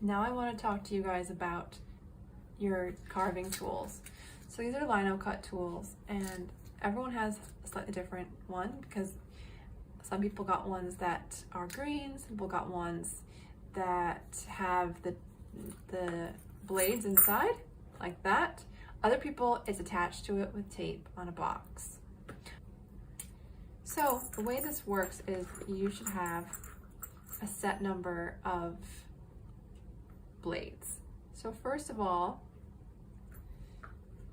Now I want to talk to you guys about your carving tools. So these are Linocut tools, and everyone has a slightly different one because some people got ones that are green, some people got ones that have the blades inside like that. Other people, it's attached to it with tape on a box. So the way this works is you should have a set number of blades. So first of all,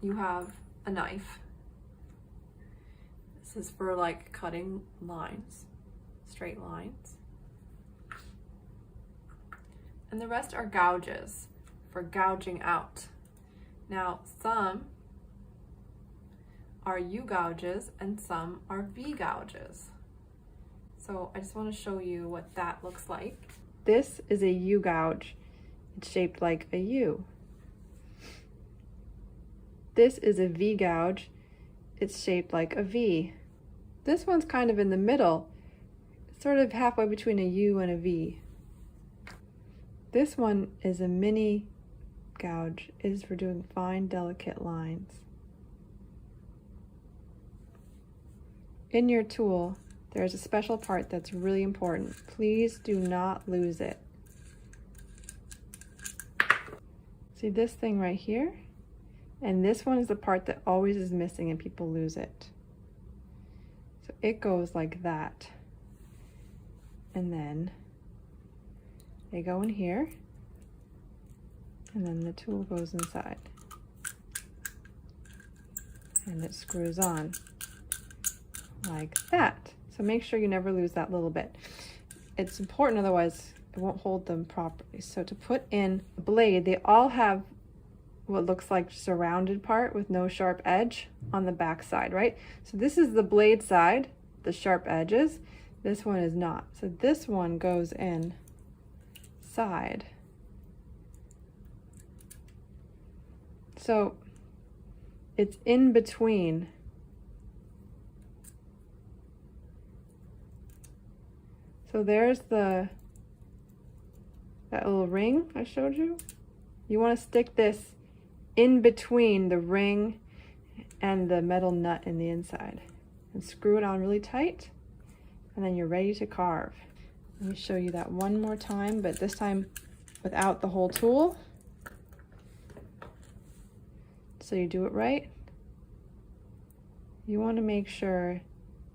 you have a knife. This is for like cutting lines, straight lines. And the rest are gouges for gouging out. Now, some are U gouges and some are V gouges. So I just want to show you what that looks like. This is a U gouge. It's shaped like a U. This is a V gouge. It's shaped like a V. This one's kind of in the middle, sort of halfway between a U and a V. This one is a mini gouge. It is for doing fine, delicate lines. In your tool, there's a special part that's really important. Please do not lose it. See this thing right here? And this one is the part that always is missing and people lose it. So it goes like that. And then they go in here. And then the tool goes inside. And it screws on like that. So make sure you never lose that little bit. It's important, otherwise it won't hold them properly. So to put in a blade, they all have what looks like just a rounded part with no sharp edge on the back side, right? So this is the blade side, the sharp edges. This one is not. So this one goes in side. So it's in between. So there's that little ring I showed you. You want to stick this in between the ring and the metal nut in the inside and screw it on really tight, and then you're ready to carve. Let me show you that one more time, but this time without the whole tool. So you do it right. You want to make sure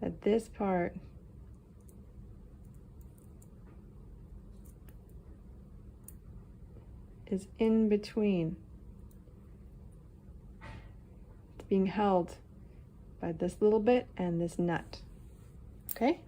that this part is in between. It's being held by this little bit and this nut. Okay?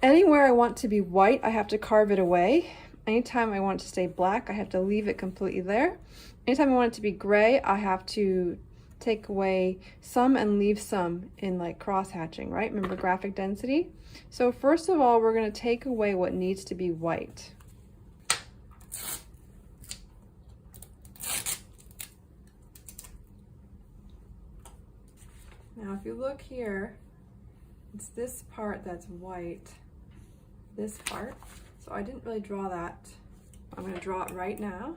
Anywhere I want to be white, I have to carve it away. Anytime I want it to stay black, I have to leave it completely there. Anytime I want it to be gray, I have to take away some and leave some in like cross hatching, right? Remember graphic density? So first of all, we're going to take away what needs to be white. Now if you look here, it's this part that's white. This part. So I didn't really draw that. I'm going to draw it right now.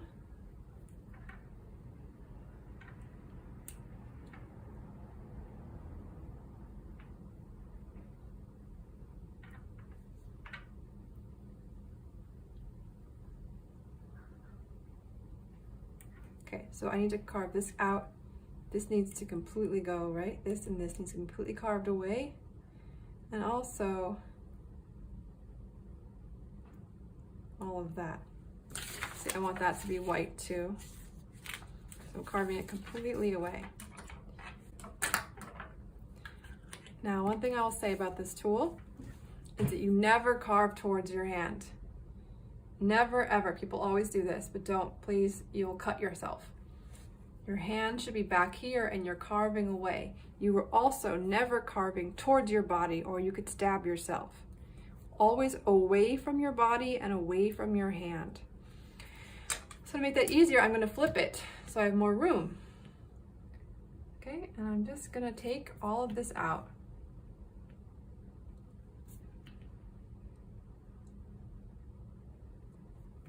Okay, so I need to carve this out. This needs to completely go, right? This and this needs to be completely carved away. And also all of that. See, I want that to be white too. So I'm carving it completely away. Now, one thing I will say about this tool is that you never carve towards your hand. Never ever, people always do this, but don't, please, you will cut yourself. Your hand should be back here and you're carving away. You were also never carving towards your body or you could stab yourself. Always away from your body and away from your hand. So to make that easier, I'm gonna flip it so I have more room. Okay, and I'm just gonna take all of this out.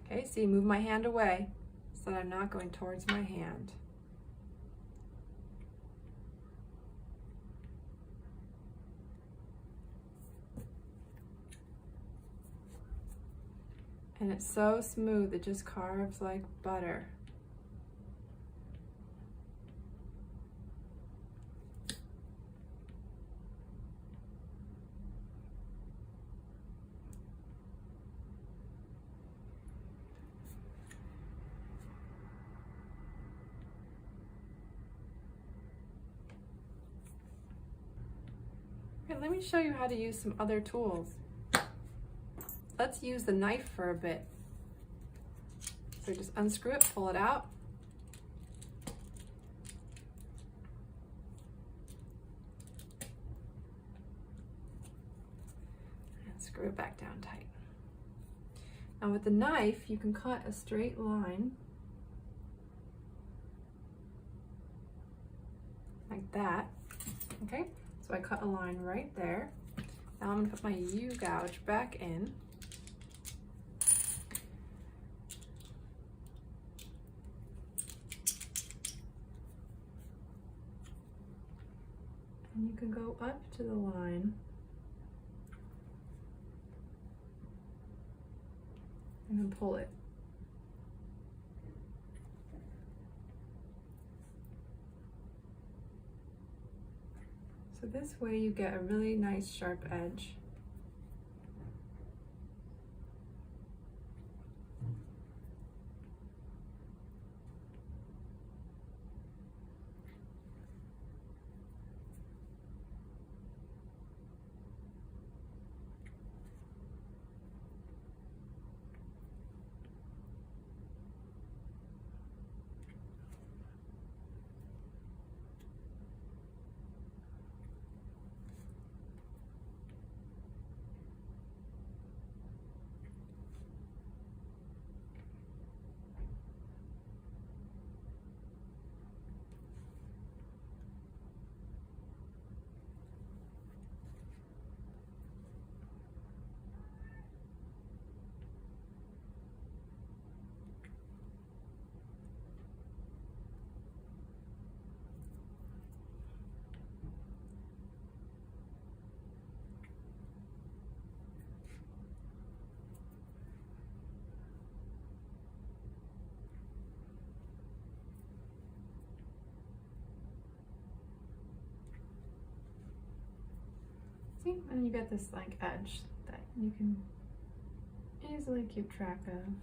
Okay, see, move my hand away so that I'm not going towards my hand. And it's so smooth, it just carves like butter. Okay, let me show you how to use some other tools. Let's use the knife for a bit. So just unscrew it, pull it out. And screw it back down tight. Now with the knife, you can cut a straight line. Like that, okay? So I cut a line right there. Now I'm gonna put my U-gouge back in. And you can go up to the line and then pull it. So this way you get a really nice sharp edge. See, and you get this like edge that you can easily keep track of.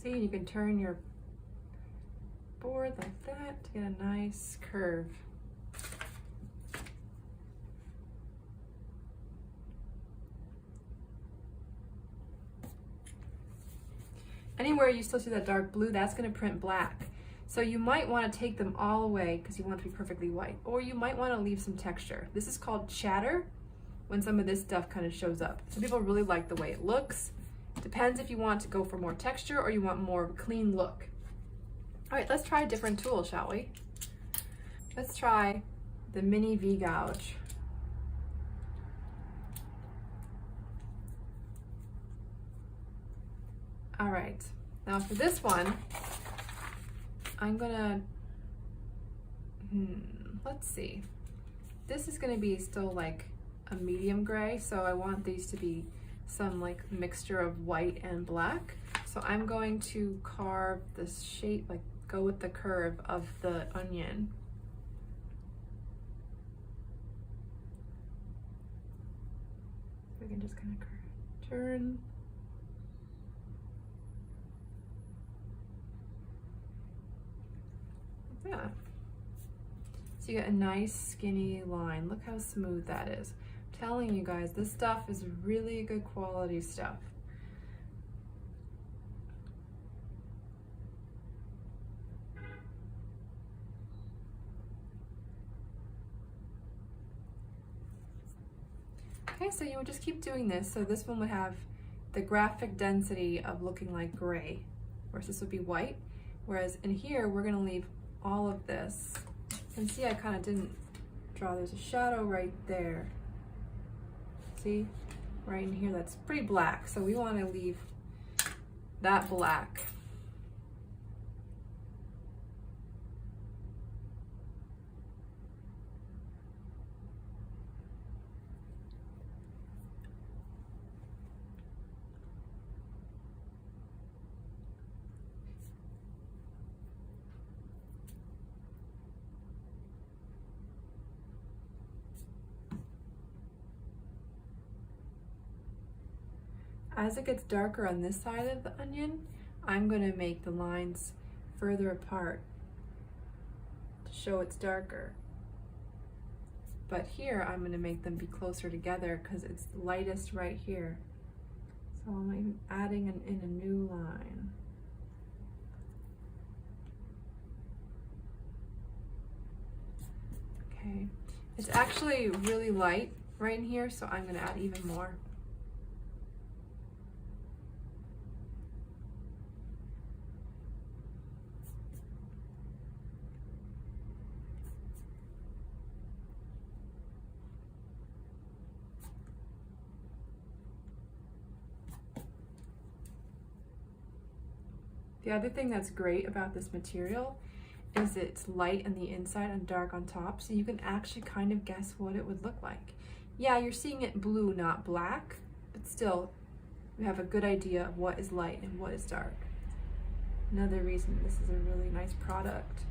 See, you can turn your board like that to get a nice curve. Anywhere you still see that dark blue, that's going to print black. So you might want to take them all away because you want it to be perfectly white, or you might want to leave some texture. This is called chatter. when some of this stuff kind of shows up. Some people really like the way it looks. Depends if you want to go for more texture or you want more of a clean look. All right, let's try a different tool, shall we? Let's try the mini V-gouge. All right, now for this one, I'm gonna, let's see. This is gonna be still like a medium gray, so I want these to be some like mixture of white and black. So I'm going to carve this shape, like go with the curve of the onion. So we can just kind of turn. Yeah. So you get a nice skinny line. Look how smooth that is. I'm telling you guys, this stuff is really good quality stuff. Okay, so you would just keep doing this. So this one would have the graphic density of looking like gray, whereas this would be white. Whereas in here, we're gonna leave all of this. And see, I kind of didn't draw, there's a shadow right there. See, right in here, that's pretty black. So we want to leave that black. As it gets darker on this side of the onion, I'm going to make the lines further apart to show it's darker. But here, I'm going to make them be closer together because it's lightest right here. So I'm adding in a new line. Okay, it's actually really light right in here, so I'm going to add even more. The other thing that's great about this material is it's light on the inside and dark on top, so you can actually kind of guess what it would look like. Yeah, you're seeing it blue, not black, but still, you have a good idea of what is light and what is dark. Another reason this is a really nice product.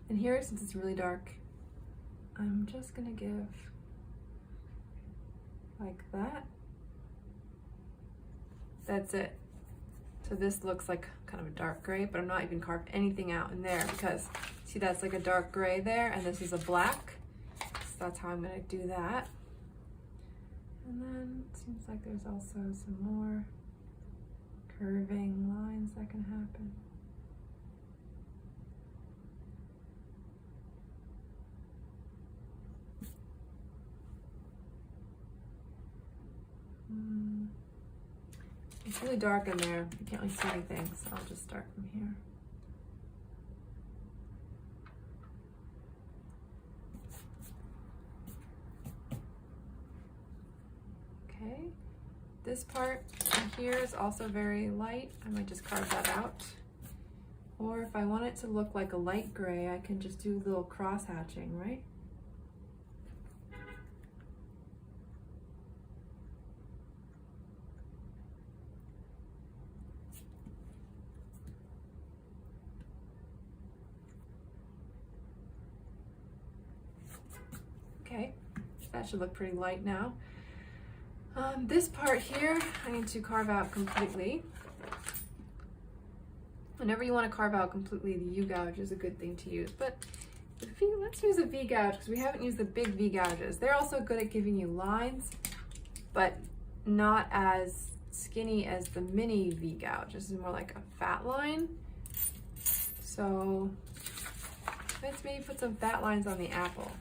And here, since it's really dark, I'm just gonna give like that. That's it. So this looks like kind of a dark gray, but I'm not even carved anything out in there because see, that's like a dark gray there, and this is a black. So that's how I'm gonna do that. And then it seems like there's also some more curving lines that can happen. It's really dark in there. You can't really see anything, so I'll just start from here. Okay, this part here is also very light. I might just carve that out. Or if I want it to look like a light gray, I can just do a little cross hatching, right? Okay, that should look pretty light now. This part here, I need to carve out completely. Whenever you want to carve out completely, the U-gouge is a good thing to use. But let's use a V-gouge because we haven't used the big V-gouges. They're also good at giving you lines, but not as skinny as the mini V-gouge. This is more like a fat line. So let's maybe put some fat lines on the apple.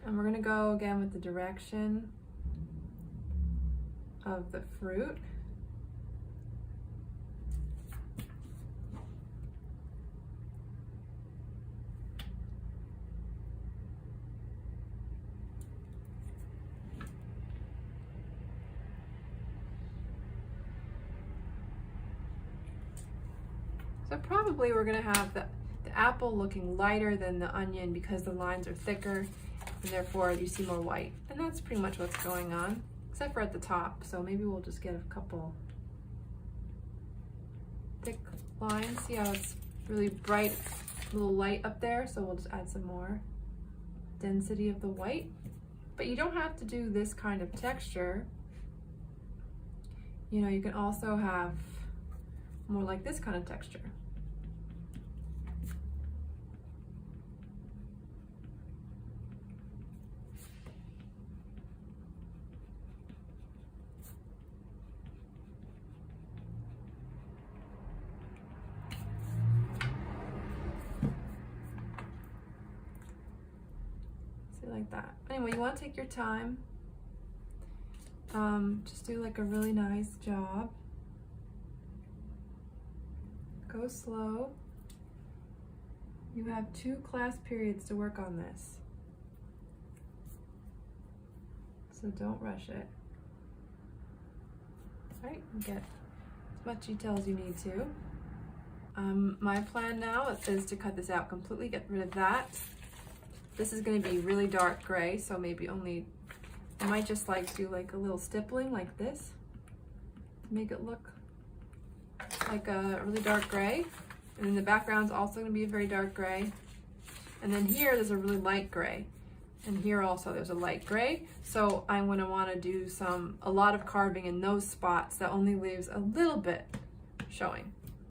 And we're gonna go again with the direction of the fruit. So probably we're gonna have the apple looking lighter than the onion because the lines are thicker and therefore you see more white. And that's pretty much what's going on, except for at the top. So maybe we'll just get a couple thick lines. See how it's really bright, a little light up there? So we'll just add some more density of the white. But you don't have to do this kind of texture. You know, you can also have more like this kind of texture. Like that. Anyway, you want to take your time. Just do like a really nice job. Go slow. You have 2 class periods to work on this, so don't rush it. All right, get as much detail as you need to. My plan now is to cut this out completely, get rid of that. This is going to be really dark gray, so maybe only, I might just like do like a little stippling like this to make it look like a really dark gray. And then the background's also going to be a very dark gray. And then here there's a really light gray. And here also there's a light gray. So I'm going to want to do a lot of carving in those spots that only leaves a little bit showing.